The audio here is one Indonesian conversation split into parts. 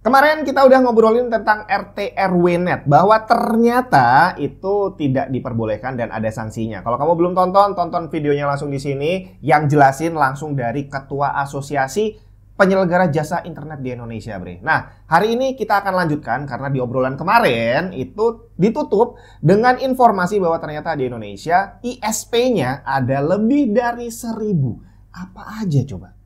Kemarin kita udah ngobrolin tentang RT RW-Net, bahwa ternyata itu tidak diperbolehkan dan ada sanksinya. Kalau kamu belum tonton videonya langsung di sini, yang jelasin langsung dari Ketua Asosiasi Penyelenggara Jasa Internet di Indonesia, Bre. Nah, hari ini kita akan lanjutkan karena di obrolan kemarin itu ditutup dengan informasi bahwa ternyata di Indonesia ISP-nya ada lebih dari 1.000. Apa aja coba?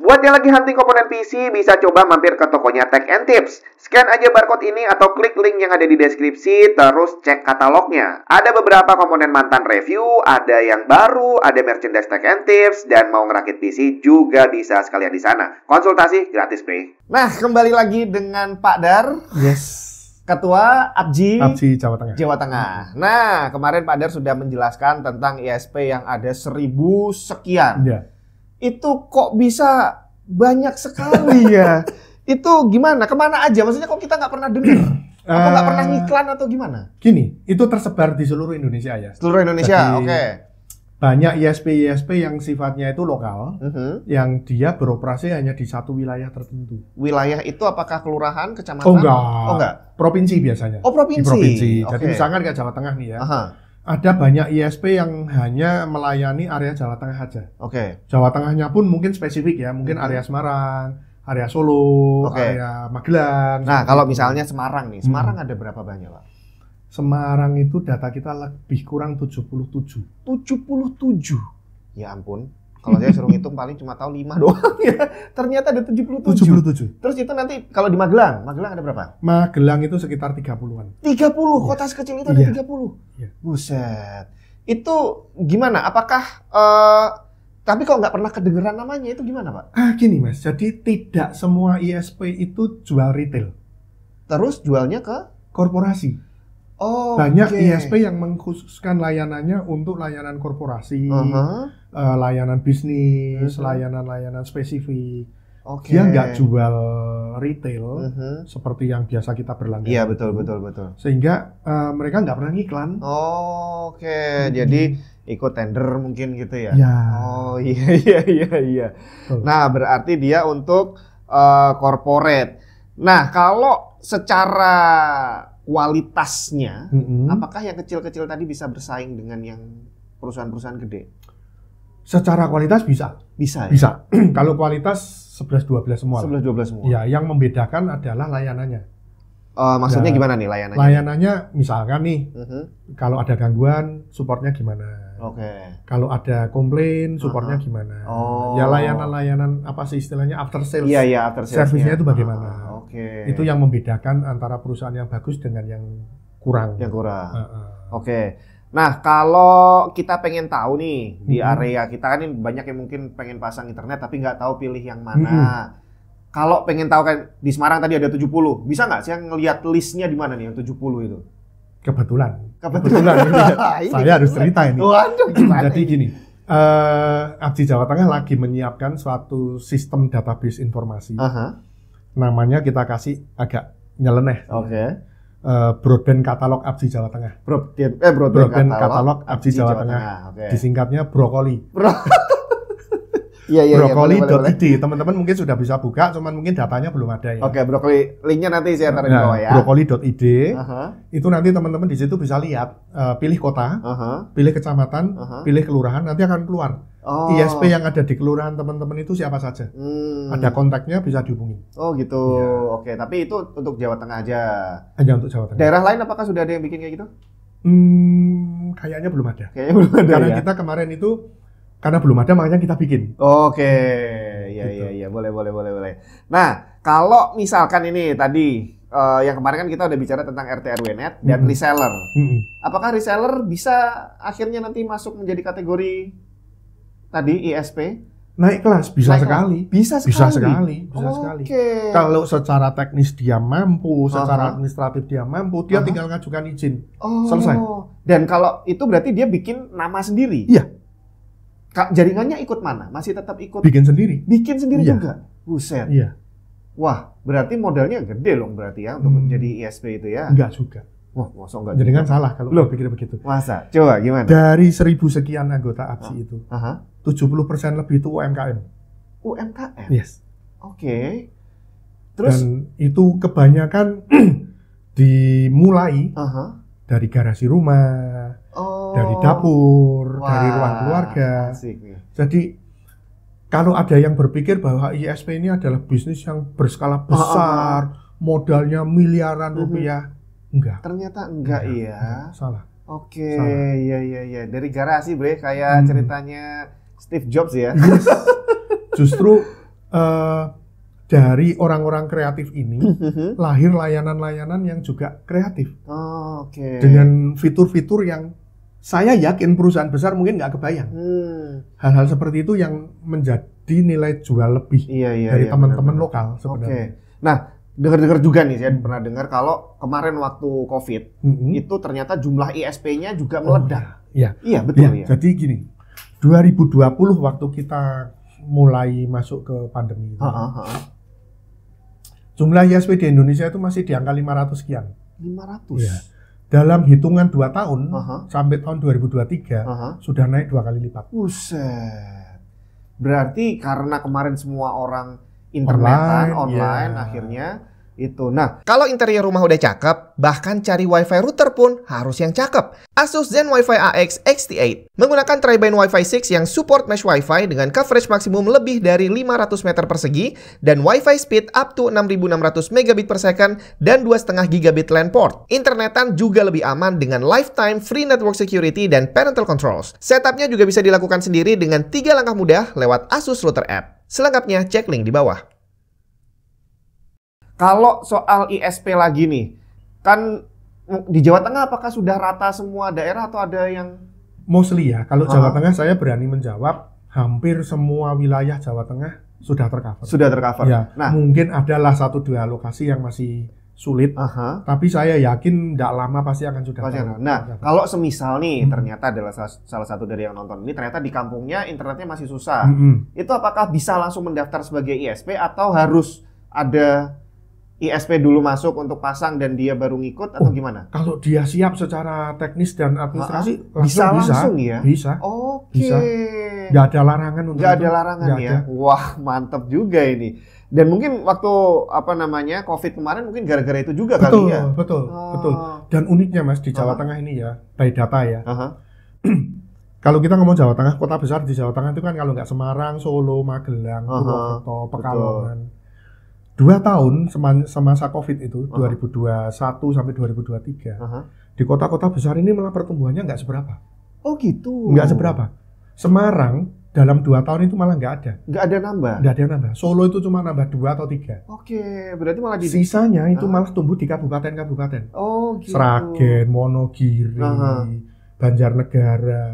Buat yang lagi hunting komponen PC, bisa coba mampir ke tokonya Tech and Tips. Scan aja barcode ini atau klik link yang ada di deskripsi, terus cek katalognya. Ada beberapa komponen mantan review, ada yang baru, ada merchandise Tech and Tips, dan mau ngerakit PC juga bisa sekalian di sana. Konsultasi gratis, Bre. Nah, kembali lagi dengan Pak Dar. Yes. Ketua APJI Jawa Tengah. Jawa Tengah. Nah, kemarin Pak Dar sudah menjelaskan tentang ISP yang ada 1.000 sekian. Ya. Itu kok bisa banyak sekali ya? Itu gimana? Kemana aja? Maksudnya kok kita nggak pernah dengar? Apa nggak pernah ngiklan atau gimana? Gini, itu tersebar di seluruh Indonesia ya. Seluruh Indonesia, oke. Banyak ISP yang sifatnya itu lokal, yang dia beroperasi hanya di satu wilayah tertentu. Wilayah itu apakah kelurahan, kecamatan? Oh enggak. Oh enggak. Provinsi biasanya. Oh provinsi. Di provinsi. Jadi Okay. misalkan kayak Jawa Tengah nih ya. Aha. Ada banyak ISP yang hanya melayani area Jawa Tengah aja. Oke. Jawa Tengahnya pun mungkin spesifik ya, mungkin area Semarang, area Solo, area Magelang. Nah, kalau misalnya Semarang nih, Semarang ada berapa banyak, Pak? Semarang itu data kita lebih kurang 77. 77? Ya ampun. Kalau saya suruh ngitung paling cuma tahu 5 doang ya. Ternyata ada 77. 77. Terus itu nanti kalau di Magelang ada berapa? Magelang itu sekitar 30-an. 30? Kota sekecil itu ada 30? Iya. Buset. Itu gimana? Apakah tapi kok nggak pernah kedengeran namanya, itu gimana, Pak? Gini Mas, jadi tidak semua ISP itu jual retail. Terus jualnya ke? Korporasi. Oh, banyak ISP yang mengkhususkan layanannya untuk layanan korporasi, layanan bisnis, layanan-layanan spesifik. Dia nggak jual retail seperti yang biasa kita berlangganan. Iya, betul. Sehingga mereka nggak pernah ngiklan. Oh, oke. Jadi ikut tender mungkin gitu ya? Ya. Oh, iya. Nah, berarti dia untuk corporate. Nah, kalau secara kualitasnya, apakah yang kecil-kecil tadi bisa bersaing dengan yang perusahaan-perusahaan gede? Secara kualitas bisa. Bisa ya? Bisa. Kalau kualitas 11-12 semua. 11-12 semua? Ya, yang membedakan adalah layanannya. Maksudnya gimana nih layanannya? Layanannya misalkan nih, kalau ada gangguan, supportnya gimana? Oke. Kalau ada komplain, supportnya gimana? Ya layanan-layanan apa sih istilahnya after sales? Iya, after sales. Service-nya itu bagaimana? Oke. Itu yang membedakan antara perusahaan yang bagus dengan yang kurang. Yang kurang. Oke. Nah, kalau kita pengen tahu nih di area kita kan ini banyak yang mungkin pengen pasang internet tapi nggak tahu pilih yang mana. Kalau pengen tahu kan di Semarang tadi ada 70, bisa nggak sih ngelihat listnya di mana nih yang 70 itu? Kebetulan. Ini saya harus cerita ini. Waduh, jadi gini, APJI Jawa Tengah lagi menyiapkan suatu sistem database informasi. Namanya kita kasih agak nyeleneh. Oke. Broadband Katalog APJI Jawa Tengah. Broadband Katalog APJI Jawa Tengah. Okay. Disingkatnya Brokoli. Iya. Brokoli.id. Teman-teman mungkin sudah bisa buka, cuman mungkin datanya belum ada ya. Oke, Brokoli. Linknya nanti saya taruh di bawah ya. Brokoli.id. Itu nanti teman-teman di situ bisa lihat, pilih kota, pilih kecamatan, pilih kelurahan, nanti akan keluar. ISP yang ada di kelurahan teman-teman itu siapa saja. Ada kontaknya, bisa dihubungi. Oh gitu. Ya. Oke, tapi itu untuk Jawa Tengah aja. Hanya untuk Jawa Tengah. Daerah lain apakah sudah ada yang bikin kayak gitu? Kayaknya belum ada. Karena kita kemarin itu karena belum ada makanya kita bikin. Oke. Iya. Boleh. Nah, kalau misalkan ini tadi yang kemarin kan kita udah bicara tentang RT RW-Net dan reseller. Apakah reseller bisa akhirnya nanti masuk menjadi kategori tadi ISP? Naik kelas bisa sekali. Bisa sekali. Kalau secara teknis dia mampu, secara administratif dia mampu, dia tinggal ngajukan izin. Selesai. Dan kalau itu berarti dia bikin nama sendiri? Iya. Jaringannya ikut mana? Masih tetap ikut? Bikin sendiri juga? Buset. Iya. Wah, berarti modalnya gede loh berarti ya untuk menjadi ISP itu ya? Enggak juga. Wah, masa enggak? Jadi kan salah kalau berpikir begitu. Masa? Coba gimana? Dari 1.000 sekian anggota APSI itu, 70% lebih itu UMKM. UMKM? Yes. Oke. Terus? Dan itu kebanyakan dimulai dari garasi rumah, dari dapur, dari ruang keluarga. Asik nih. Jadi kalau ada yang berpikir bahwa ISP ini adalah bisnis yang berskala besar, modalnya miliaran rupiah, enggak. Ternyata enggak ya. Salah. Oke, iya. Dari garasi, Bre, kayak ceritanya Steve Jobs ya. Yes. Justru dari orang-orang kreatif ini lahir layanan-layanan yang juga kreatif. Oke. Dengan fitur-fitur yang saya yakin perusahaan besar mungkin nggak kebayang. Hal-hal seperti itu yang menjadi nilai jual lebih dari teman-teman lokal sebenarnya. Nah, dengar-dengar juga nih, saya pernah dengar kalau kemarin waktu COVID itu ternyata jumlah ISP-nya juga meledak. Iya, betul ya. Jadi gini, 2020 waktu kita mulai masuk ke pandemi itu, jumlah ISP di Indonesia itu masih di angka 500 sekian. 500? Ya. Dalam hitungan 2 tahun, sampai tahun 2023, sudah naik 2 kali lipat. Buset. Berarti karena kemarin semua orang internetan, online akhirnya itu. Nah, kalau interior rumah udah cakep, bahkan cari WiFi router pun harus yang cakep. Asus Zen Wi-Fi AX XT8 menggunakan tri-band Wi-Fi 6 yang support mesh Wi-Fi dengan coverage maksimum lebih dari 500 meter persegi dan Wi-Fi speed up to 6600 megabit per second dan 2,5 gigabit LAN port. Internetan juga lebih aman dengan lifetime free network security dan parental controls. Setupnya juga bisa dilakukan sendiri dengan 3 langkah mudah lewat Asus Router App. Selengkapnya cek link di bawah. Kalau soal ISP lagi nih, kan di Jawa Tengah apakah sudah rata semua daerah atau ada yang? Mostly ya, kalau Jawa Tengah saya berani menjawab hampir semua wilayah Jawa Tengah sudah tercover. Sudah tercover. Ya, nah, mungkin adalah 1-2 lokasi yang masih sulit, tapi saya yakin tidak lama pasti akan sudah tercover. Nah, kalau semisal nih ternyata adalah salah satu dari yang nonton ini ternyata di kampungnya internetnya masih susah, itu apakah bisa langsung mendaftar sebagai ISP atau harus ada ISP dulu masuk untuk pasang dan dia baru ngikut atau gimana? Kalau dia siap secara teknis dan administrasi langsung ya? Bisa. Bisa. Nggak ada larangan untuk Nggak ada larangan ya? Wah, mantep juga ini. Dan mungkin waktu COVID kemarin mungkin gara-gara itu juga kali ya? Betul. Dan uniknya Mas, di Jawa Tengah ini ya, by data ya. Kalau kita ngomong Jawa Tengah, kota besar di Jawa Tengah itu kan kalau nggak Semarang, Solo, Magelang, Purwokerto, Pekalongan. 2 tahun semasa COVID itu, 2021 sampai 2023, di kota-kota besar ini malah pertumbuhannya nggak seberapa. Oh gitu? Nggak seberapa. Semarang dalam 2 tahun itu malah nggak ada. Nggak ada nambah? Nggak ada nambah. Solo itu cuma nambah 2 atau 3. Oke, berarti malah sisanya itu malah tumbuh di kabupaten-kabupaten. Oh gitu. Sragen, Wonogiri, Banjarnegara,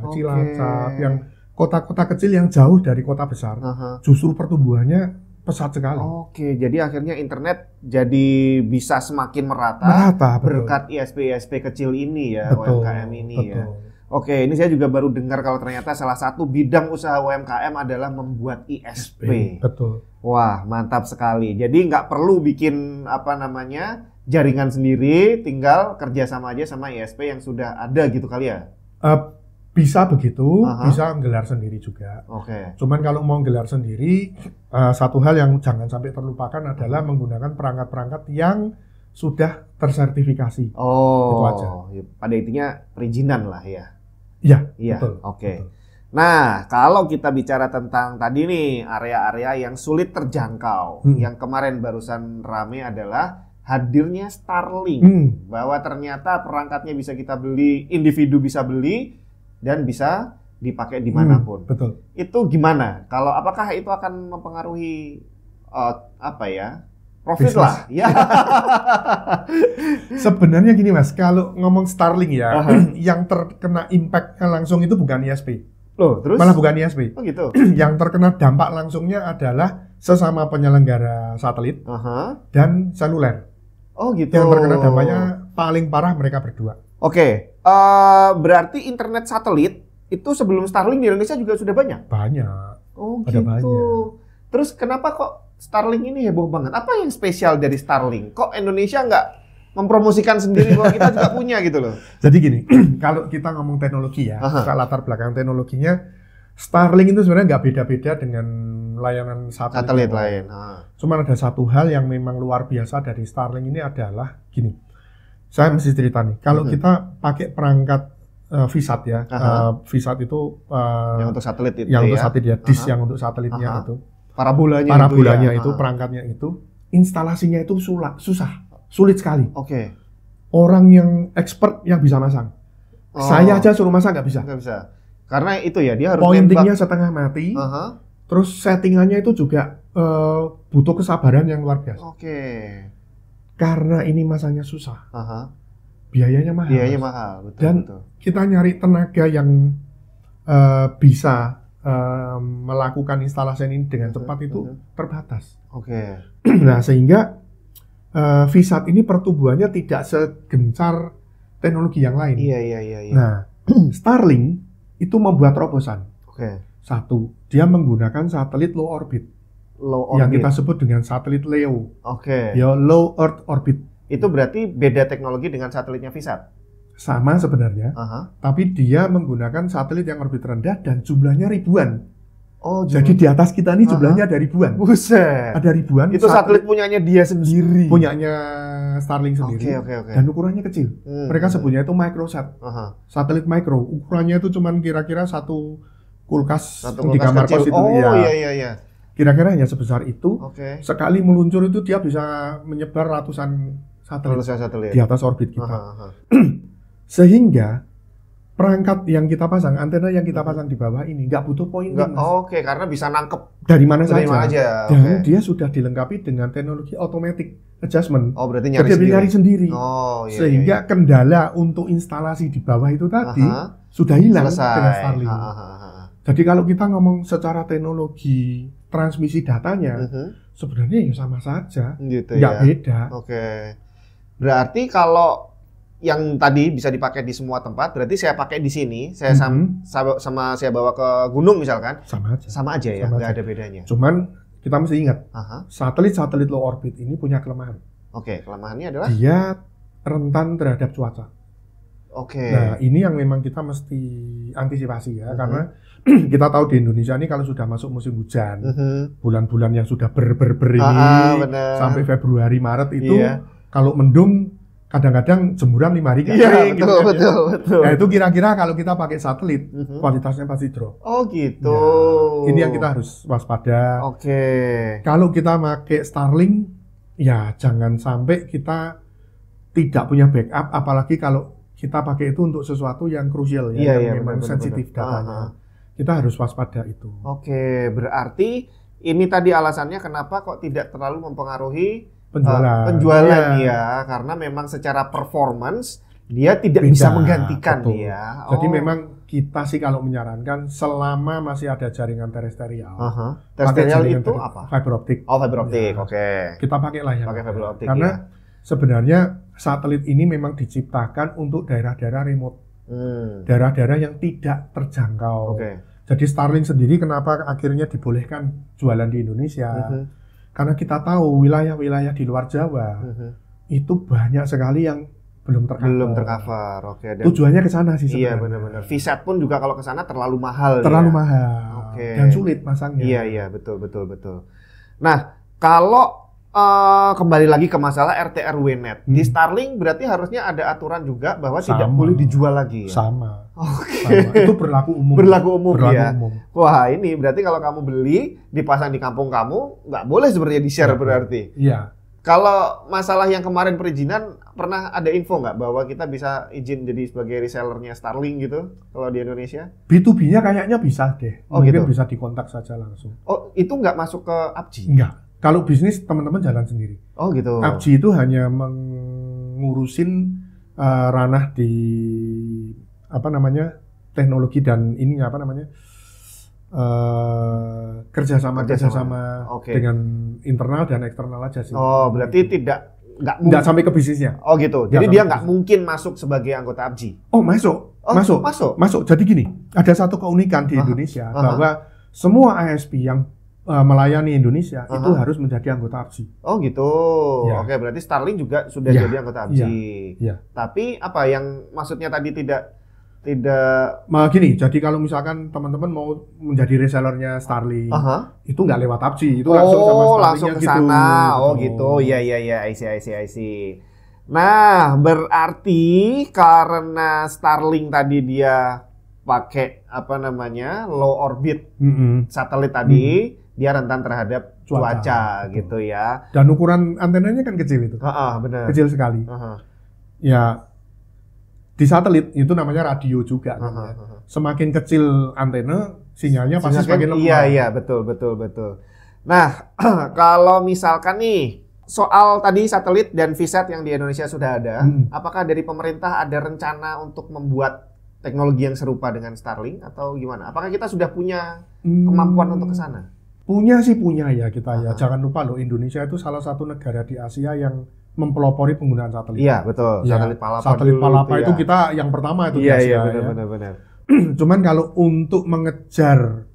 Cilacap, yang kota-kota kecil yang jauh dari kota besar, justru pertumbuhannya pesat sekali. Oke, jadi akhirnya internet jadi bisa semakin merata berkat ISP-ISP kecil ini ya, UMKM ini ya. Oke, ini saya juga baru dengar kalau ternyata salah satu bidang usaha UMKM adalah membuat ISP. Betul. Wah, mantap sekali. Jadi nggak perlu bikin jaringan sendiri, tinggal kerjasama aja sama ISP yang sudah ada gitu kali ya? Bisa begitu, bisa gelar sendiri juga. Cuman kalau mau gelar sendiri, satu hal yang jangan sampai terlupakan adalah menggunakan perangkat-perangkat yang sudah tersertifikasi. Itu aja. Pada intinya perizinan lah ya. Iya. Betul. Betul. Nah, kalau kita bicara tentang tadi nih area-area yang sulit terjangkau, yang kemarin barusan rame adalah hadirnya Starlink, bahwa ternyata perangkatnya bisa kita beli, individu bisa beli dan bisa dipakai dimanapun. Betul. Itu gimana? Apakah itu akan mempengaruhi profit lah? Ya. Sebenarnya gini Mas, kalau ngomong Starlink ya, yang terkena impact langsung itu bukan ISP. Loh, terus? Malah bukan ISP. Oh gitu. Yang terkena dampak langsungnya adalah sesama penyelenggara satelit dan seluler. Oh gitu. Yang terkena dampaknya paling parah mereka berdua. Oke. Berarti internet satelit itu sebelum Starlink di Indonesia juga sudah banyak? Banyak. Oh gitu. Banyak. Terus kenapa kok Starlink ini heboh banget? Apa yang spesial dari Starlink? Kok Indonesia nggak mempromosikan sendiri bahwa kita juga punya gitu loh. Jadi gini, kalau kita ngomong teknologi ya, kita latar belakang teknologinya, Starlink itu sebenarnya nggak beda-beda dengan layanan satelit lain. Cuman ada satu hal yang memang luar biasa dari Starlink ini adalah gini. Saya mesti cerita nih, kalau kita pakai perangkat VSAT ya, VSAT itu yang untuk satelit itu yang untuk satelit ya, dish yang untuk satelitnya itu, parabolanya itu perangkatnya itu, instalasinya itu sulit sekali. Oke. Orang yang expert yang bisa masang. Saya aja suruh masang nggak bisa. Nggak bisa. Karena itu ya dia harus pointingnya setengah mati. Terus settingannya itu juga butuh kesabaran yang luar biasa. Oke. Karena ini masangnya susah. Biayanya mahal. Betul. Dan kita nyari tenaga yang bisa melakukan instalasi ini dengan cepat itu terbatas. Oke. Nah, sehingga VSAT ini pertumbuhannya tidak segencar teknologi yang lain. Iya. Nah, Starlink itu membuat terobosan. Oke. Satu, dia menggunakan satelit low orbit. Yang kita sebut dengan satelit LEO. Oke. Ya, low Earth orbit. Itu berarti beda teknologi dengan satelitnya VSAT? Sama sebenarnya. Tapi dia menggunakan satelit yang orbit rendah dan jumlahnya ribuan. Oh, jadi di atas kita ini jumlahnya ada ribuan. Buset. Ada ribuan. Itu satelit punyanya dia sendiri. Punyanya Starlink sendiri. Oke. Dan ukurannya kecil. Mereka sebutnya itu microsat. Satelit micro. Ukurannya itu cuman kira-kira satu kulkas di kamar kos itu. Oh iya. Kira-kira hanya sebesar itu. Sekali meluncur itu dia bisa menyebar ratusan satelit di atas orbit kita. Sehingga perangkat yang kita pasang, antena yang kita pasang di bawah ini nggak butuh pointing. Oke, karena bisa nangkep dari mana saja. Dan dia sudah dilengkapi dengan teknologi automatic adjustment. Oh, berarti nyari sendiri. Oh, iya. Sehingga kendala untuk instalasi di bawah itu tadi sudah hilang dengan Starlink. Jadi kalau kita ngomong secara teknologi transmisi datanya, sebenarnya ya sama saja, gitu nggak beda. Oke. Berarti kalau yang tadi bisa dipakai di semua tempat, berarti saya pakai di sini, saya sama saya bawa ke gunung misalkan, sama aja ya, nggak ada bedanya. Cuman kita mesti ingat, satelit low orbit ini punya kelemahan. Oke, kelemahannya adalah dia rentan terhadap cuaca. Oke. Nah, ini yang memang kita mesti antisipasi ya, karena kita tahu di Indonesia ini kalau sudah masuk musim hujan, bulan-bulan yang sudah ber ini sampai Februari Maret itu, kalau mendung kadang-kadang jemuran 5 hari nggak kering. Betul. Nah itu kira-kira kalau kita pakai satelit, kualitasnya pasti drop. Oh gitu. Ya, ini yang kita harus waspada. Oke. Kalau kita pakai Starlink, ya jangan sampai kita tidak punya backup, apalagi kalau kita pakai itu untuk sesuatu yang krusial ya, yang memang sensitif datanya. Kita harus waspada itu. Oke, berarti ini tadi alasannya kenapa kok tidak terlalu mempengaruhi penjualan ya, karena memang secara performance dia tidak bisa menggantikan dia. Jadi memang kita sih kalau menyarankan selama masih ada jaringan terestrial. Terestrial itu apa? Fiber optik. Oh, fiber optik. Oke. Kita pakai lah ya. Pakai fiber optik. Karena sebenarnya satelit ini memang diciptakan untuk daerah-daerah remote. Daerah-daerah yang tidak terjangkau. Jadi Starlink sendiri kenapa akhirnya dibolehkan jualan di Indonesia? Karena kita tahu wilayah-wilayah di luar Jawa itu banyak sekali yang belum tercover. Oke. Tujuannya ke sana sih sebenarnya. Iya, benar-benar. VSAT pun juga kalau ke sana terlalu mahal. Mahal. Dan sulit masangnya. Iya, betul. Nah, kalau kembali lagi ke masalah RT/RW-net. Di Starlink berarti harusnya ada aturan juga bahwa tidak boleh dijual lagi ya? Sama. Itu berlaku umum. Wah, ini berarti kalau kamu beli, dipasang di kampung kamu, nggak boleh sebenarnya di-share berarti. Iya. Kalau masalah yang kemarin perizinan, pernah ada info nggak bahwa kita bisa izin jadi sebagai resellernya Starlink gitu kalau di Indonesia? B2B-nya kayaknya bisa deh. Gitu? Mungkin bisa dikontak saja langsung. Oh, itu nggak masuk ke ABGI? Enggak. Kalau bisnis teman-teman jalan sendiri. Oh gitu. ABGI itu hanya mengurusin ranah di teknologi dan ininya kerjasama dengan internal dan eksternal aja sih. Oh, berarti nggak sampai ke bisnisnya. Oh gitu. Jadi dia nggak mungkin masuk sebagai anggota ABGI. Oh masuk. Jadi gini, ada satu keunikan di Indonesia bahwa semua ISP yang melayani Indonesia itu harus menjadi anggota ABSI. Oh gitu. Ya. Oke, berarti Starlink juga sudah jadi anggota ABSI. Ya. Tapi apa yang maksudnya tadi tidak gini, jadi kalau misalkan teman-teman mau menjadi resellernya Starlink, itu nggak lewat ABSI, itu langsung sama Starlinknya langsung ke sana. Gitu. Oh gitu. Iya, I see. Nah, berarti karena Starlink tadi dia pakai low orbit satelit tadi, dia rentan terhadap cuaca gitu ya. Dan ukuran antenanya kan kecil itu. Benar. Kecil sekali. Ya, di satelit itu namanya radio juga. Semakin kecil antena, sinyalnya pasti semakin lemah. Iya, betul. Nah, kalau misalkan nih soal tadi satelit dan VSAT yang di Indonesia sudah ada, apakah dari pemerintah ada rencana untuk membuat teknologi yang serupa dengan Starlink atau gimana? Apakah kita sudah punya kemampuan untuk ke sana? Punya ya kita ya. Jangan lupa loh, Indonesia itu salah satu negara di Asia yang mempelopori penggunaan satelit. Iya, betul. Ya, satelit Palapa itu kita yang pertama itu di Asia. Iya, benar. Cuman kalau untuk mengejar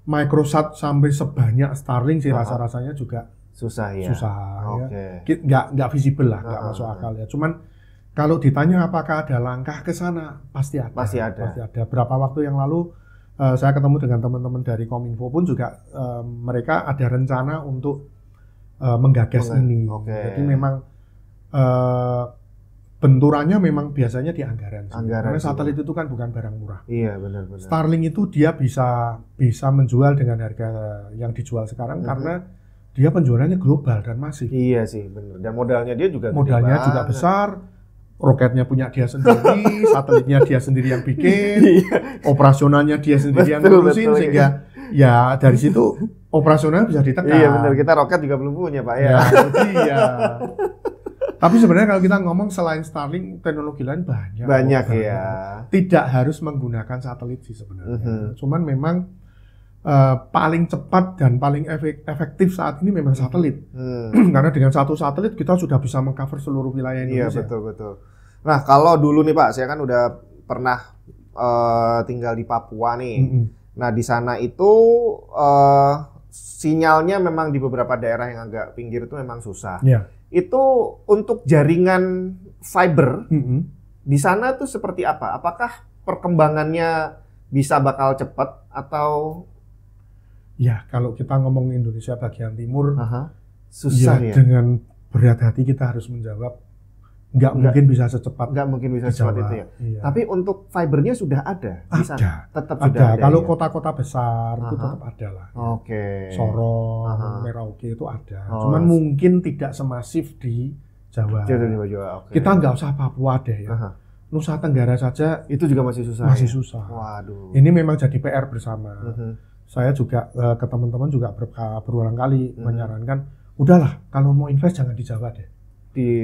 Microsat sampai sebanyak Starlink sih rasa-rasanya juga susah ya. Ya. Nggak visible lah, nggak masuk akal ya. Cuman kalau ditanya apakah ada langkah ke sana, pasti ada. Berapa waktu yang lalu saya ketemu dengan teman-teman dari Kominfo pun juga mereka ada rencana untuk menggagas ini. Jadi memang benturannya memang biasanya di anggaran. Karena satelit itu kan bukan barang murah. Iya, benar. Starlink itu dia bisa menjual dengan harga yang dijual sekarang karena dia penjualannya global dan masif. Iya sih, benar. Dan modalnya dia juga besar. Roketnya punya dia sendiri, satelitnya dia sendiri yang bikin, operasionalnya dia sendiri yang ngurusin, sehingga ya dari situ operasionalnya bisa ditekan. Iya benar, kita roket juga belum punya Pak ya. Iya. Tapi sebenarnya kalau kita ngomong selain Starlink, teknologi lain banyak ya. Tidak harus menggunakan satelit sih sebenarnya. Cuman memang paling cepat dan paling efektif saat ini memang satelit. Karena dengan satu satelit kita sudah bisa mengcover seluruh wilayah Indonesia. Iya, betul. Nah, kalau dulu nih Pak, saya kan udah pernah tinggal di Papua nih. Nah, di sana itu sinyalnya memang di beberapa daerah yang agak pinggir itu memang susah. Itu untuk jaringan fiber di sana tuh seperti apa? Apakah perkembangannya bisa bakal cepat atau? Ya, kalau kita ngomong Indonesia bagian timur, susah ya. Dengan berat hati kita harus menjawab, nggak mungkin bisa secepat itu ya. Iya. Tapi untuk fibernya sudah ada di sana? Tetap ada. Sudah ada. Kalau kota-kota besar itu tetap ada lah. Oke. Sorong, Merauke itu ada. Cuman mungkin tidak semasif di Jawa. Kita nggak usah Papua deh ya. Nusa Tenggara saja itu juga masih susah. Waduh. Ini memang jadi PR bersama. Saya juga ke teman-teman juga berulang kali menyarankan, udahlah kalau mau invest jangan di Jawa deh,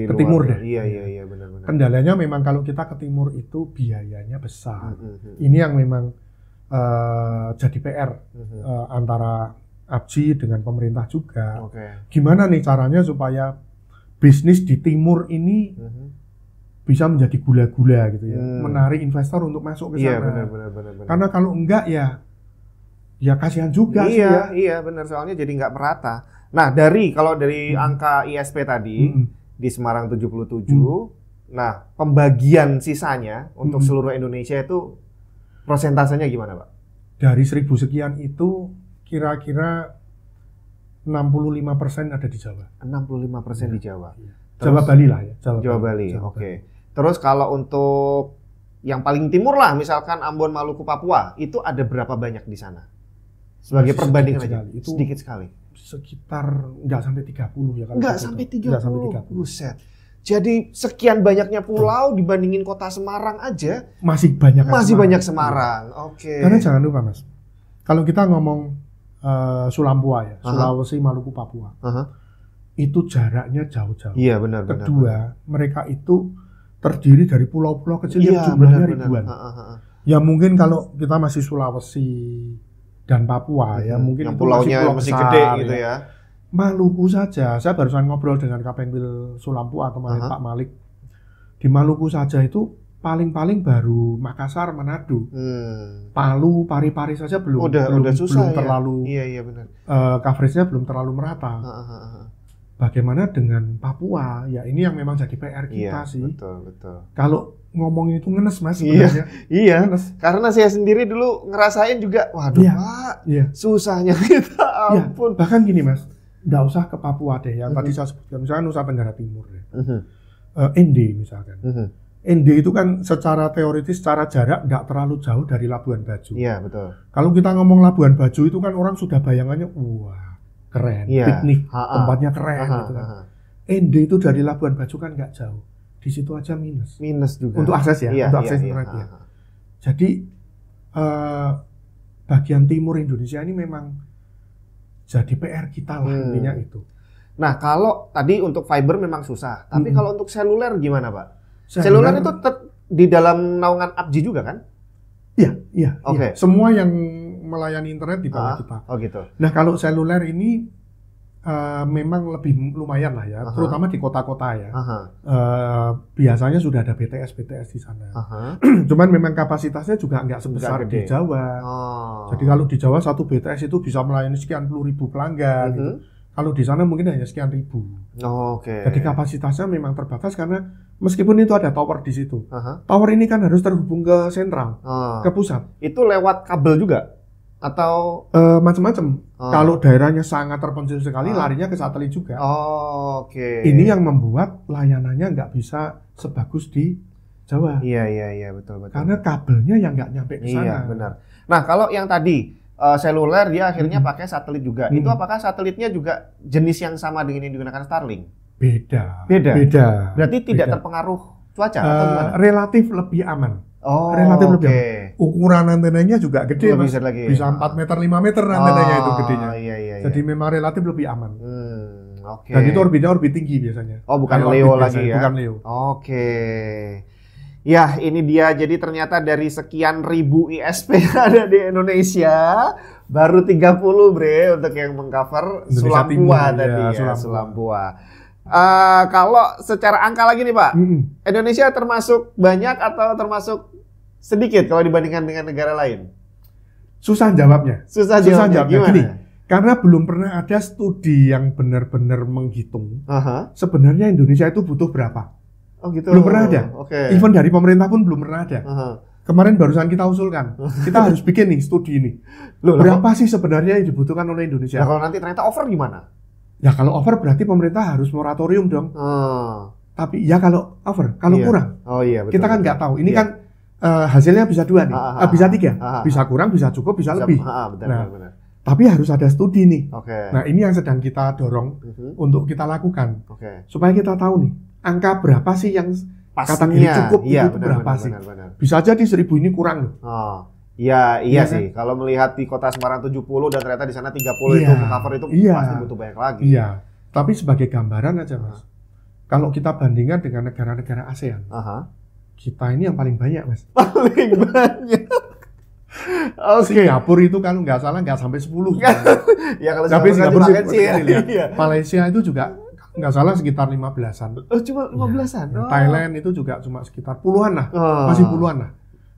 ke timur deh. Iya benar. Kendalanya memang kalau kita ke timur itu biayanya besar. Ini yang memang jadi PR antara ABSI dengan pemerintah juga. Gimana nih caranya supaya bisnis di timur ini bisa menjadi gula-gula gitu ya, menarik investor untuk masuk ke sana. Benar. Karena kalau enggak ya kasihan juga sih ya. Iya benar, soalnya jadi nggak merata. Nah, kalau dari angka ISP tadi di Semarang 77, nah pembagian sisanya untuk seluruh Indonesia itu persentasenya gimana Pak? Dari 1000 sekian itu kira-kira 65% ada di Jawa. 65% di Jawa. Jawa Bali lah ya. Jawa Bali. Oke. Terus kalau untuk yang paling timur lah, misalkan Ambon, Maluku, Papua, itu ada berapa banyak di sana? Sebagai perbandingan aja, itu sedikit sekali. Sekitar nggak sampai 30 ya. Nggak sampai 30. Buset. Jadi sekian banyaknya pulau dibandingin kota Semarang aja. Masih banyak Semarang. Oke. Karena jangan lupa Mas, kalau kita ngomong Sulampua ya, Sulawesi, Maluku, Papua, itu jaraknya jauh-jauh. Iya benar. Kedua, mereka itu terdiri dari pulau-pulau kecil yang jumlahnya ribuan. Ya mungkin kalau kita masih Sulawesi dan Papua ya mungkin yang itu pulaunya masih besar, gede gitu ya. Maluku saja, saya barusan ngobrol dengan Kapendil Sulampua kemarin Pak Malik. Di Maluku saja itu paling-paling baru Makassar, Manado, Palu, Pari-Pari saja belum susah, terlalu, iya benar. Coveragenya belum terlalu merata. Bagaimana dengan Papua? Ya ini yang memang jadi PR kita sih. Betul. Kalau ngomongin itu ngenes Mas sebenarnya. Iya. Ngenes. Karena saya sendiri dulu ngerasain juga, waduh Pak, susahnya kita, ampun. Bahkan gini Mas, nggak usah ke Papua deh, yang tadi saya sebutkan, misalkan Nusa Tenggara Timur deh. ND misalkan. ND itu kan secara teoritis, secara jarak nggak terlalu jauh dari Labuan Bajo. Iya, betul. Kalau kita ngomong Labuan Bajo itu kan orang sudah bayangannya, wah keren, piknik, tempatnya keren gitu kan. ND itu dari Labuan Bajo kan nggak jauh. Di situ aja minus. Minus juga. Untuk akses ya, untuk akses internet ya. Jadi bagian timur Indonesia ini memang jadi PR kita lah intinya itu. Nah, kalau tadi untuk fiber memang susah, tapi kalau untuk seluler gimana, Pak? Seluler itu di dalam naungan APJI juga kan? Iya. Oke. Semua yang melayani internet di bawah kita. Oh gitu. Nah, kalau seluler ini memang lebih lumayan lah ya, terutama di kota-kota ya. Biasanya sudah ada BTS di sana. Cuman memang kapasitasnya juga nggak sebesar di Jawa. Jadi kalau di Jawa satu BTS itu bisa melayani sekian puluh ribu pelanggan. Gitu. Kalau di sana mungkin hanya sekian ribu. Jadi kapasitasnya memang terbatas karena meskipun itu ada tower di situ, tower ini kan harus terhubung ke sentral, ke pusat. Itu lewat kabel juga? Atau macam-macam. Kalau daerahnya sangat terpencil sekali, larinya ke satelit juga. Ini yang membuat layanannya nggak bisa sebagus di Jawa. Iya, betul. Karena kabelnya yang nggak nyampe ke sana. Iya, benar. Nah, kalau yang tadi seluler dia akhirnya pakai satelit juga. Itu apakah satelitnya juga jenis yang sama dengan yang digunakan Starlink? Beda. Berarti tidak terpengaruh cuaca atau gimana? Relatif lebih aman. Relatif lebih aman. Ukuran antenanya juga gede, Mas. Bisa 4 meter, 5 meter antenanya itu gedenya. Iya. Jadi memang relatif lebih aman. Dan itu orbitnya orbit tinggi biasanya. Bukan Leo lagi ya? Bukan Leo. Ya, ini dia. Jadi ternyata dari sekian ribu ISP yang ada di Indonesia, baru 30 Bre untuk yang mengcover Sulampua tadi ya, Sulampua. Kalau secara angka lagi nih Pak, Indonesia termasuk banyak atau termasuk sedikit kalau dibandingkan dengan negara lain? Susah jawabnya. Susah jawabnya. Gimana? Gini, karena belum pernah ada studi yang benar-benar menghitung sebenarnya Indonesia itu butuh berapa. Gitu. Belum pernah ada. Even dari pemerintah pun belum pernah ada. Kemarin barusan kita usulkan, kita harus bikin nih studi ini. Berapa sih sebenarnya yang dibutuhkan oleh Indonesia? Nah, kalau nanti ternyata over gimana? Ya kalau over berarti pemerintah harus moratorium dong. Tapi ya kalau over, kalau kurang. Betul. Kita kan nggak tahu. Ini kan hasilnya bisa dua nih, bisa tiga, bisa kurang, bisa cukup, bisa lebih. Benar. Tapi harus ada studi nih. Nah, ini yang sedang kita dorong untuk kita lakukan. Supaya kita tahu nih, angka berapa sih yang katanya cukup, itu berapa sih? Bisa aja di 1000 ini kurang loh. Iya sih. Kan? Kalau melihat di kota Semarang 70 dan ternyata di sana 30 itu cover itu pasti butuh banyak lagi. Iya. Tapi sebagai gambaran aja Mas. Kalau kita bandingkan dengan negara-negara ASEAN, kita ini yang paling banyak Mas. Paling banyak. Singapura itu kalau nggak salah nggak sampai 10. Ya kalau Singapura kecil. Malaysia itu juga nggak salah sekitar 15-an. Cuma 15-an? Thailand itu juga cuma sekitar puluhan lah. Masih puluhan lah.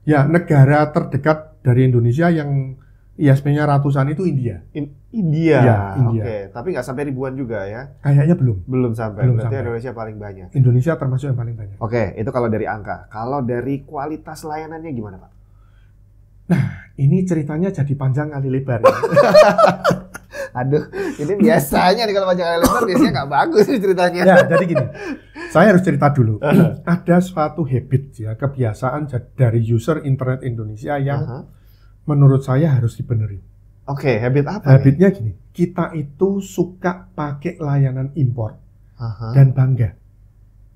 Ya, negara terdekat dari Indonesia yang ISP-nya ratusan itu India. India? Ya, India. Tapi nggak sampai ribuan juga ya? Kayaknya belum. Belum sampai. Berarti Indonesia paling banyak. Indonesia termasuk yang paling banyak. Itu kalau dari angka. Kalau dari kualitas layanannya gimana Pak? Nah, ini ceritanya jadi panjang kali lebar. Ya. Aduh, ini biasanya nih kalau panjang kali lebar biasanya nggak bagus nih ceritanya. Ya, jadi gini. Saya harus cerita dulu. Ada suatu habit ya, kebiasaan dari user internet Indonesia yang menurut saya harus dibenerin. Habit apa? Habitnya gini, kita itu suka pakai layanan impor dan bangga.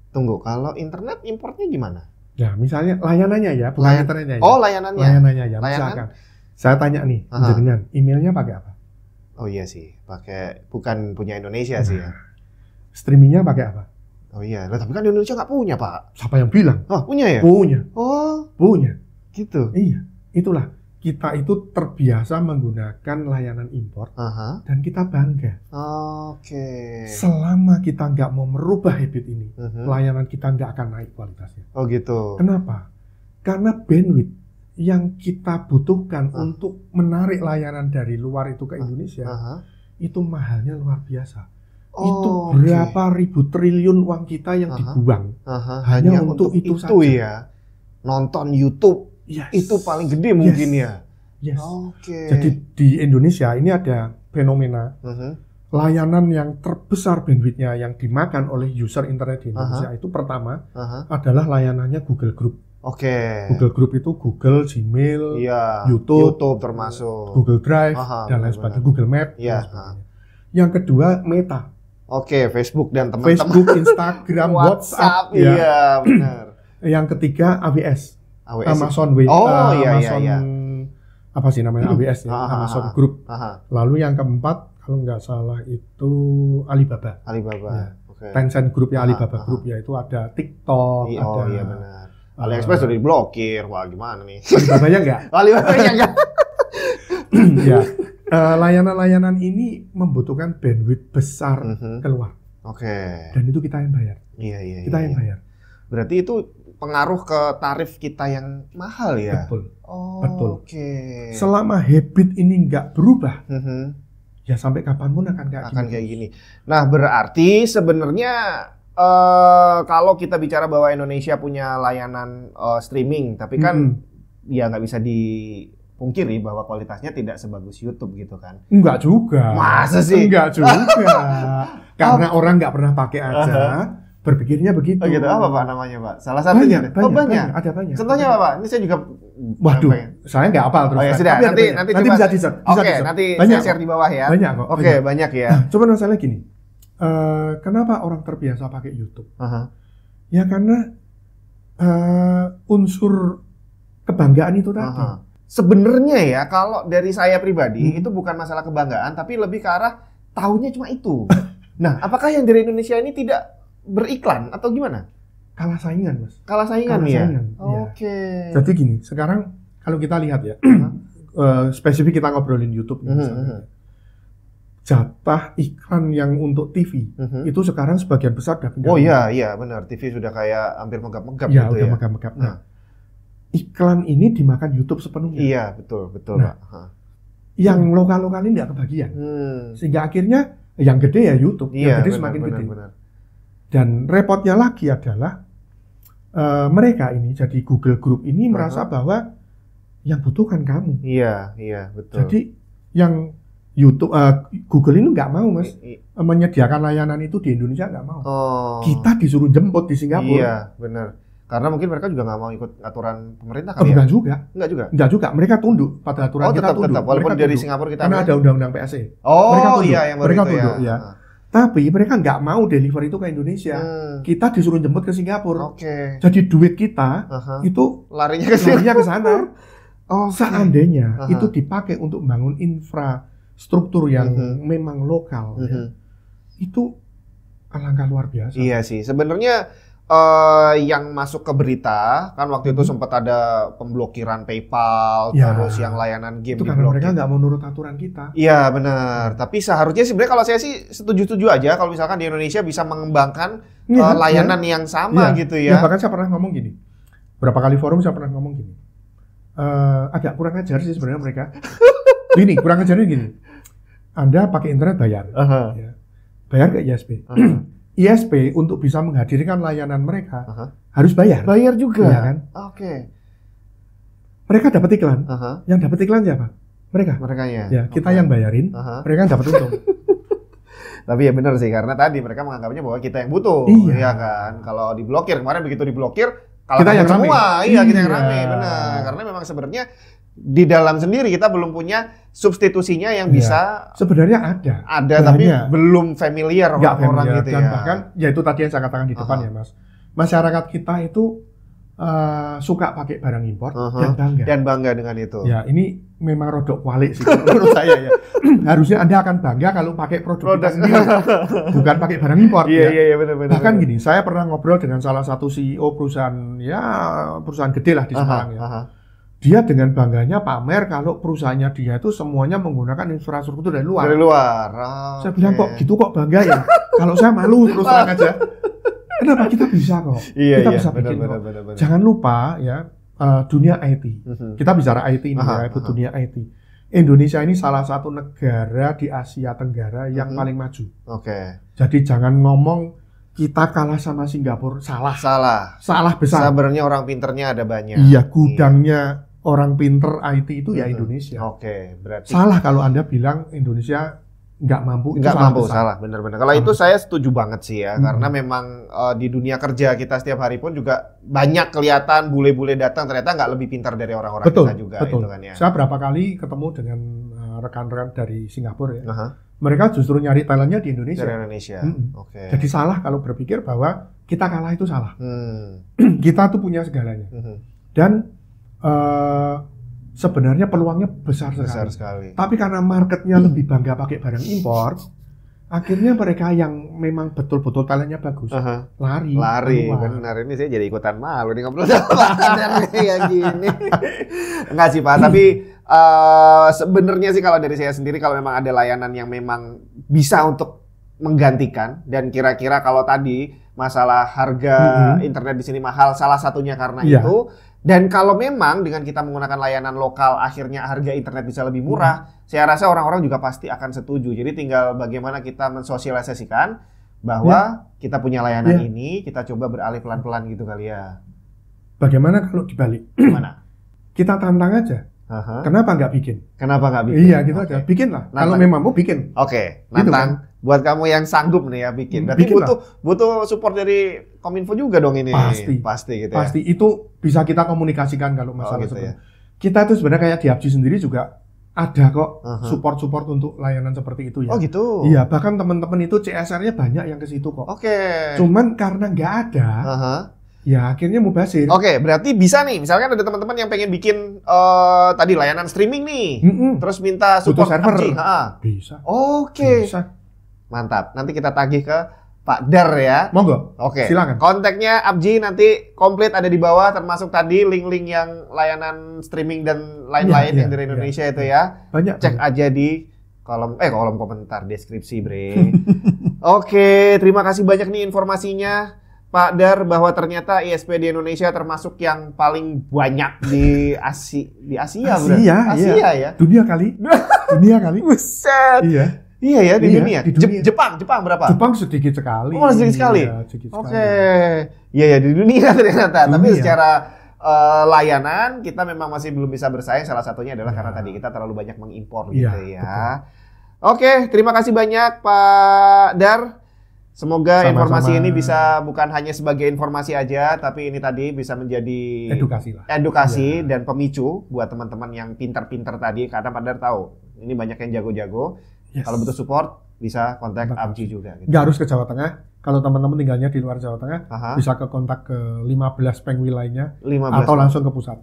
Tunggu, kalau internet importnya gimana? Ya, misalnya layanannya ya, bukan internetnya ya. Layanannya. Layanannya ya, misalkan. Saya tanya nih, jenengan, emailnya pakai apa? Iya sih, pakai bukan punya Indonesia sih ya. Streamingnya pakai apa? Tapi kan di Indonesia nggak punya Pak. Siapa yang bilang? Punya ya? Punya. Punya. Gitu? Iya, itulah. Kita itu terbiasa menggunakan layanan impor dan kita bangga. Selama kita nggak mau merubah habit ini, layanan kita nggak akan naik kualitasnya. Gitu. Kenapa? Karena bandwidth yang kita butuhkan untuk menarik layanan dari luar itu ke Indonesia, itu mahalnya luar biasa. Itu berapa ribu triliun uang kita yang dibuang hanya untuk itu saja. Ya. Nonton YouTube itu paling gede mungkin ya. Jadi di Indonesia ini ada fenomena layanan yang terbesar bandwidthnya yang dimakan oleh user internet di Indonesia itu pertama adalah layanannya Google Group. Google Group itu Google, Gmail, YouTube termasuk Google Drive dan lain sebagainya, Google Map dan sebagainya. Yang kedua Meta. Facebook dan teman-teman. Facebook, Instagram, WhatsApp. Iya, benar. Yang ketiga AWS. Amazon Web. Amazon apa sih namanya AWS ya? Amazon Group. Lalu yang keempat kalau nggak salah itu Alibaba. Ya. Tencent Group ya, Alibaba Group ya, itu ada TikTok, ada. Iya benar. AliExpress sudah diblokir. Wah, gimana nih? Alibabanya enggak? Alibabanya enggak. Ya. Layanan-layanan ini membutuhkan bandwidth besar keluar. Dan itu kita yang bayar. Iya. Kita yang bayar. Berarti itu pengaruh ke tarif kita yang mahal ya? Betul. Betul. Selama habit ini nggak berubah, ya sampai kapanpun akan kayak gini. Nah, berarti sebenarnya kalau kita bicara bahwa Indonesia punya layanan streaming, tapi kan ya nggak bisa dipungkiri bahwa kualitasnya tidak sebagus YouTube gitu kan? Enggak juga. Masa sih? Enggak juga. Karena orang nggak pernah pakai aja, berpikirnya begitu. Gitu. Apa Pak namanya Pak? Salah satunya? Banyak. Ada banyak. Contohnya apa Pak? Ini saya juga. Waduh, saya nggak hafal terus. Ya sudah, nanti bisa di-share. Nanti saya share di bawah ya. Banyak kok. Banyak ya. Nah, coba masalah gini. Kenapa orang terbiasa pakai YouTube? Ya karena unsur kebanggaan itu tadi. Sebenarnya ya kalau dari saya pribadi itu bukan masalah kebanggaan, tapi lebih ke arah tahunya cuma itu. Nah, apakah yang dari Indonesia ini tidak beriklan atau gimana? Kalah saingan, Mas. Kalah saingan ya. Jadi gini, sekarang kalau kita lihat ya, spesifik kita ngobrolin YouTube misalnya. Jatah iklan yang untuk TV itu sekarang sebagian besar udah pindah. Iya benar. TV sudah kayak hampir megap-megap gitu ya. Udah megap-megap. Nah, iklan ini dimakan YouTube sepenuhnya. Iya, betul nah, Pak. Yang lokal-lokal ini nggak kebagian. Sehingga akhirnya yang gede ya YouTube, yang gede semakin gede. Benar. Dan repotnya lagi adalah mereka ini jadi Google Group ini merasa bahwa yang butuhkan kamu. Iya, betul. Jadi yang YouTube, Google ini nggak mau Mas menyediakan layanan itu di Indonesia, nggak mau. Kita disuruh jemput di Singapura. Iya, benar. Karena mungkin mereka juga nggak mau ikut aturan pemerintah kali ya? Enggak juga. Mereka tunduk pada aturan kita tunduk. Tetap. Walaupun dari Singapura kita karena ada undang-undang PSE. Mereka tunduk. Yang mereka tunduk ya. Tapi mereka nggak mau deliver itu ke Indonesia. Kita disuruh jemput ke Singapura. Jadi duit kita itu larinya ke sana. Seandainya itu dipakai untuk membangun infrastruktur yang memang lokal, itu alangkah luar biasa. Iya sih. Sebenarnya yang masuk ke berita kan waktu itu sempat ada pemblokiran PayPal, terus yang layanan game itu karena mereka nggak mau nurut aturan kita. Iya benar. Tapi seharusnya sebenarnya kalau saya sih setuju aja kalau misalkan di Indonesia bisa mengembangkan layanan yang sama gitu ya. Bahkan saya pernah ngomong gini. Berapa kali forum saya pernah ngomong gini. Agak kurang ajar sih sebenarnya mereka. Gini, kurang ajarnya gini. Anda pakai internet bayar. Ya. Bayar ke ISP. ISP untuk bisa menghadirkan layanan mereka harus bayar. Bayar juga. Ya kan? Mereka dapat iklan. Yang dapat iklan siapa? Mereka. Ya, kita yang bayarin. Mereka dapat untung. Tapi ya benar sih karena tadi mereka menganggapnya bahwa kita yang butuh. Iya kan? Kalau diblokir kemarin begitu diblokir kita yang semua. Iya, kita yang rame. Benar. Karena memang sebenarnya di dalam sendiri kita belum punya substitusinya yang bisa. Sebenarnya ada tapi belum familiar orang gitu dan bahkan ya itu tadi yang saya katakan di depan ya Mas, masyarakat kita itu suka pakai barang impor dan bangga dengan itu. Ya ini memang rodok kualik sih menurut saya ya. Harusnya Anda akan bangga kalau pakai produk kita sendiri, bukan pakai barang impor. Iya benar. Bahkan gini, saya pernah ngobrol dengan salah satu CEO perusahaan gede lah di Semarang ya. Dia dengan bangganya pamer kalau perusahaannya dia itu semuanya menggunakan infrastruktur dari luar. Saya bilang kok gitu kok bangga ya. Kalau saya malu terus terang aja. Kenapa kita bisa kok? Kita bisa bikin kok. Jangan lupa ya, dunia IT. Kita bicara IT ini itu dunia IT. Indonesia ini salah satu negara di Asia Tenggara yang paling maju. Jadi jangan ngomong kita kalah sama Singapura, salah besar. Sebenarnya orang pinternya ada banyak. Iya, gudangnya orang pinter IT itu ya Indonesia. Berarti salah kalau Anda bilang Indonesia nggak mampu. Salah, benar-benar. Kalau itu saya setuju banget sih ya, karena memang di dunia kerja kita setiap hari pun juga banyak kelihatan bule-bule datang ternyata nggak lebih pintar dari orang-orang kita juga. Betul. Itu kan, ya. Saya berapa kali ketemu dengan rekan-rekan dari Singapura ya. Mereka justru nyari talentnya di Indonesia. Jadi salah kalau berpikir bahwa kita kalah itu salah. Kita tuh punya segalanya. Dan sebenarnya peluangnya besar sekali. Tapi karena marketnya lebih bangga pakai barang impor, akhirnya mereka yang memang betul-betul talentnya bagus lari. Benar, ini saya jadi ikutan malu nih ngobrol sama Pak kayak gini. Enggak sih Pak, tapi sebenarnya sih kalau dari saya sendiri, kalau memang ada layanan yang memang bisa untuk menggantikan, dan kira-kira kalau tadi masalah harga internet di sini mahal, salah satunya karena itu. Dan kalau memang dengan kita menggunakan layanan lokal akhirnya harga internet bisa lebih murah, saya rasa orang-orang juga pasti akan setuju. Jadi tinggal bagaimana kita mensosialisasikan bahwa kita punya layanan ini, kita coba beralih pelan-pelan gitu kali ya. Bagaimana kalau dibalik? Gimana? Kita tantang aja. Kenapa nggak bikin? Iya, gitu aja. Bikinlah. Kalau memang mau bikin. Nantang. Gitu kan? Buat kamu yang sanggup nih ya bikin. Berarti butuh support dari Kominfo juga dong ini. Pasti gitu ya. Pasti itu bisa kita komunikasikan kalau masalah gitu ya. Kita tuh sebenarnya kayak di Abji sendiri juga ada kok support untuk layanan seperti itu ya. Gitu. Iya, bahkan teman-teman itu CSR-nya banyak yang ke situ kok. Cuman karena nggak ada. Ya akhirnya mubazir. Berarti bisa nih, misalkan ada teman-teman yang pengen bikin tadi layanan streaming nih, terus minta support server. Bisa. Bisa. Mantap. Nanti kita tagih ke Pak Dar ya. Monggo. Silakan. Kontaknya Abji nanti komplit ada di bawah, termasuk tadi link-link yang layanan streaming dan lain-lain yang dari Indonesia itu ya. Banyak. Cek aja di kolom komentar deskripsi, Bre. Terima kasih banyak nih informasinya Pak Dar, bahwa ternyata ISP di Indonesia termasuk yang paling banyak di Asia, Bro. Asia ya. Dunia kali. Buset. Iya ya, di dunia. Jepang berapa? Jepang sedikit sekali. Sedikit sekali. Iya di dunia ternyata. Tapi secara layanan kita memang masih belum bisa bersaing. Salah satunya adalah karena tadi kita terlalu banyak mengimpor gitu ya. Terima kasih banyak Pak Dar. Semoga informasi ini bisa bukan hanya sebagai informasi aja, tapi ini tadi bisa menjadi edukasi dan pemicu buat teman-teman yang pintar-pintar tadi. Karena Pak Dar tahu ini banyak yang jago-jago. Kalau butuh support bisa kontak Abji juga. Gitu. Nggak harus ke Jawa Tengah. Kalau teman-teman tinggalnya di luar Jawa Tengah, bisa ke kontak ke 15 pengwil lainnya atau langsung ke pusat.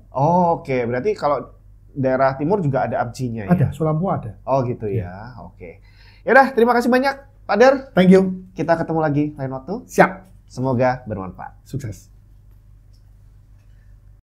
Berarti kalau daerah timur juga ada Abjinya ya? Ada, Sulampu ada. Gitu ya. Yaudah, terima kasih banyak Pak Dar. Thank you. Kita ketemu lagi lain waktu. Siap. Semoga bermanfaat. Sukses.